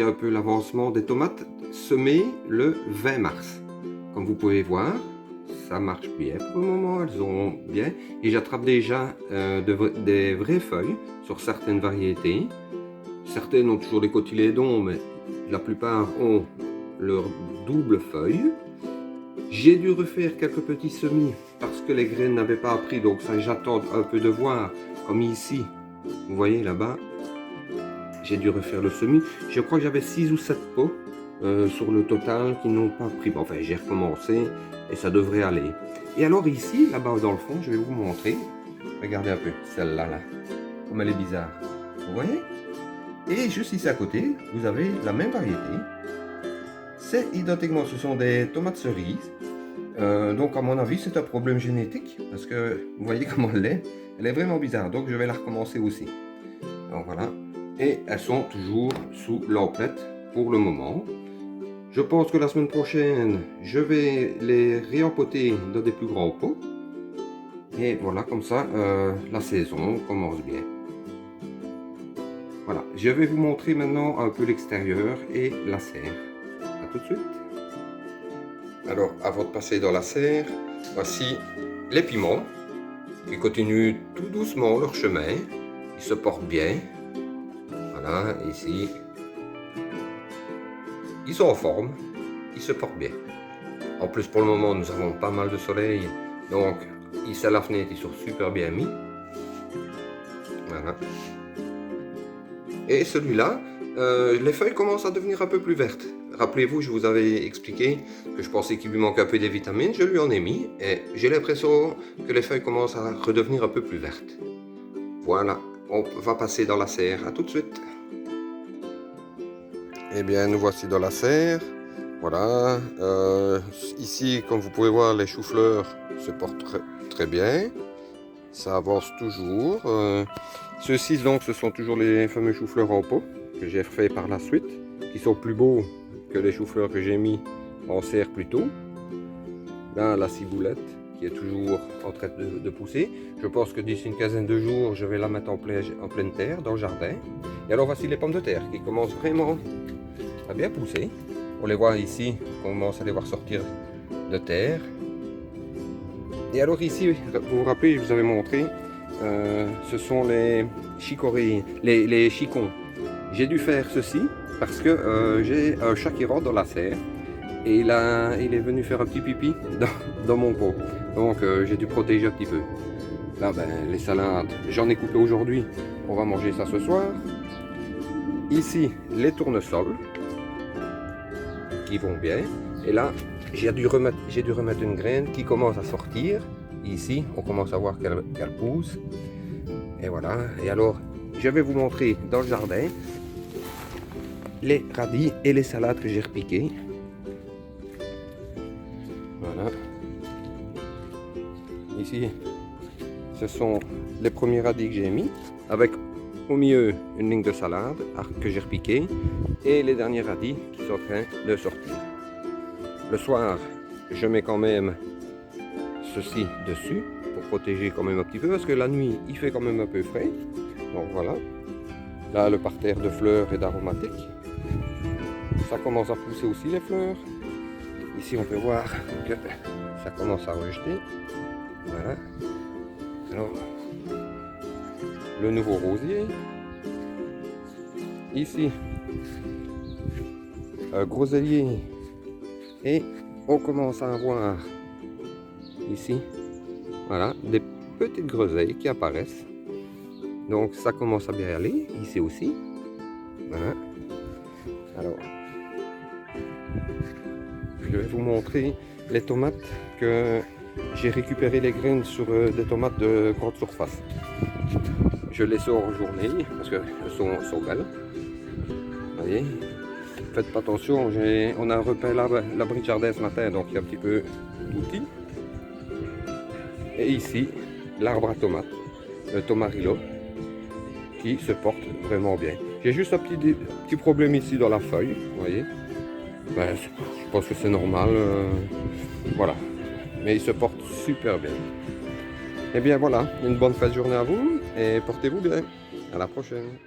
un peu l'avancement des tomates semées le 20 mars. Comme vous pouvez voir, ça marche bien pour le moment, elles ont bien. Et j'attrape déjà des vraies feuilles sur certaines variétés. Certaines ont toujours des cotylédons, mais la plupart ont leur double feuille. J'ai dû refaire quelques petits semis parce que les graines n'avaient pas pris, donc ça j'attends un peu de voir, comme ici, vous voyez là-bas, j'ai dû refaire le semis. Je crois que j'avais 6 ou 7 pots sur le total qui n'ont pas pris. Bon, enfin, j'ai recommencé et ça devrait aller. Et alors ici, là-bas dans le fond, je vais vous montrer. Regardez un peu, celle-là, là, comme elle est bizarre. Vous voyez? Et juste ici à côté, vous avez la même variété. C'est identiquement, ce sont des tomates cerises. Donc à mon avis, c'est un problème génétique parce que vous voyez comment elle est vraiment bizarre. Donc je vais la recommencer aussi. Donc voilà. Et elles sont toujours sous l'emplette pour le moment. Je pense que la semaine prochaine, je vais les réempoter dans des plus grands pots. Et voilà, comme ça, la saison commence bien. Voilà, je vais vous montrer maintenant un peu l'extérieur et la serre. A tout de suite. Alors, avant de passer dans la serre, voici les piments qui continuent tout doucement leur chemin. Ils se portent bien. Voilà, ici. Ils sont en forme, ils se portent bien. En plus, pour le moment, nous avons pas mal de soleil. Donc, ici à la fenêtre, ils sont super bien mis. Voilà. Et celui-là, les feuilles commencent à devenir un peu plus vertes. Rappelez-vous, je vous avais expliqué que je pensais qu'il lui manquait un peu des vitamines. Je lui en ai mis et j'ai l'impression que les feuilles commencent à redevenir un peu plus vertes. Voilà, on va passer dans la serre. À tout de suite. Eh bien, nous voici dans la serre. Voilà. Ici, comme vous pouvez voir, les choux-fleurs se portent très bien. Ça avance toujours. Ceux-ci, donc, ce sont toujours les fameux choux-fleurs en pot que j'ai fait par la suite, qui sont plus beaux que les choux-fleurs que j'ai mis en serre plus tôt. Là, la ciboulette qui est toujours en train de pousser. Je pense que d'ici une quinzaine de jours, je vais la mettre en pleine terre dans le jardin. Et alors, voici les pommes de terre qui commencent vraiment à bien pousser. On les voit ici, on commence à les voir sortir de terre. Et alors ici, vous vous rappelez, je vous avais montré, ce sont les chicorées, les chicons. J'ai dû faire ceci parce que j'ai un chat qui rentre dans la serre et il est venu faire un petit pipi dans mon pot. Donc j'ai dû protéger un petit peu. Là, ben, les salades, j'en ai coupé aujourd'hui. On va manger ça ce soir. Ici, les tournesols qui vont bien. Et là, j'ai dû remettre une graine qui commence à sortir. Ici, on commence à voir qu'elle pousse. Et voilà. Et alors, je vais vous montrer dans le jardin les radis et les salades que j'ai repiquées. Voilà. Ici, ce sont les premiers radis que j'ai mis, avec au milieu une ligne de salade que j'ai repiquée et les derniers radis qui sont en train de sortir. Le soir, je mets quand même ceci dessus pour protéger quand même un petit peu parce que la nuit, il fait quand même un peu frais. Donc voilà. Là, le parterre de fleurs et d'aromatiques. Ça commence à pousser aussi les fleurs. Ici, on peut voir que ça commence à rejeter. Voilà. Alors, le nouveau rosier. Ici, un groseillier. Et on commence à avoir ici, voilà, des petites groseilles qui apparaissent. Donc ça commence à bien aller, ici aussi. Voilà. Alors, je vais vous montrer les tomates que j'ai récupéré les graines sur des tomates de grande surface. Je les sors en journée parce qu'elles sont belles. Vous voyez, faites pas attention, on a repéré l'abri de jardin ce matin, donc il y a un petit peu d'outils. Et ici, l'arbre à tomates, le tomarillo, qui se porte vraiment bien. J'ai juste un petit problème ici dans la feuille, vous voyez. Ben, je pense que c'est normal, voilà. Mais il se porte super bien. Et bien voilà, une bonne fin de journée à vous et portez-vous bien. À la prochaine.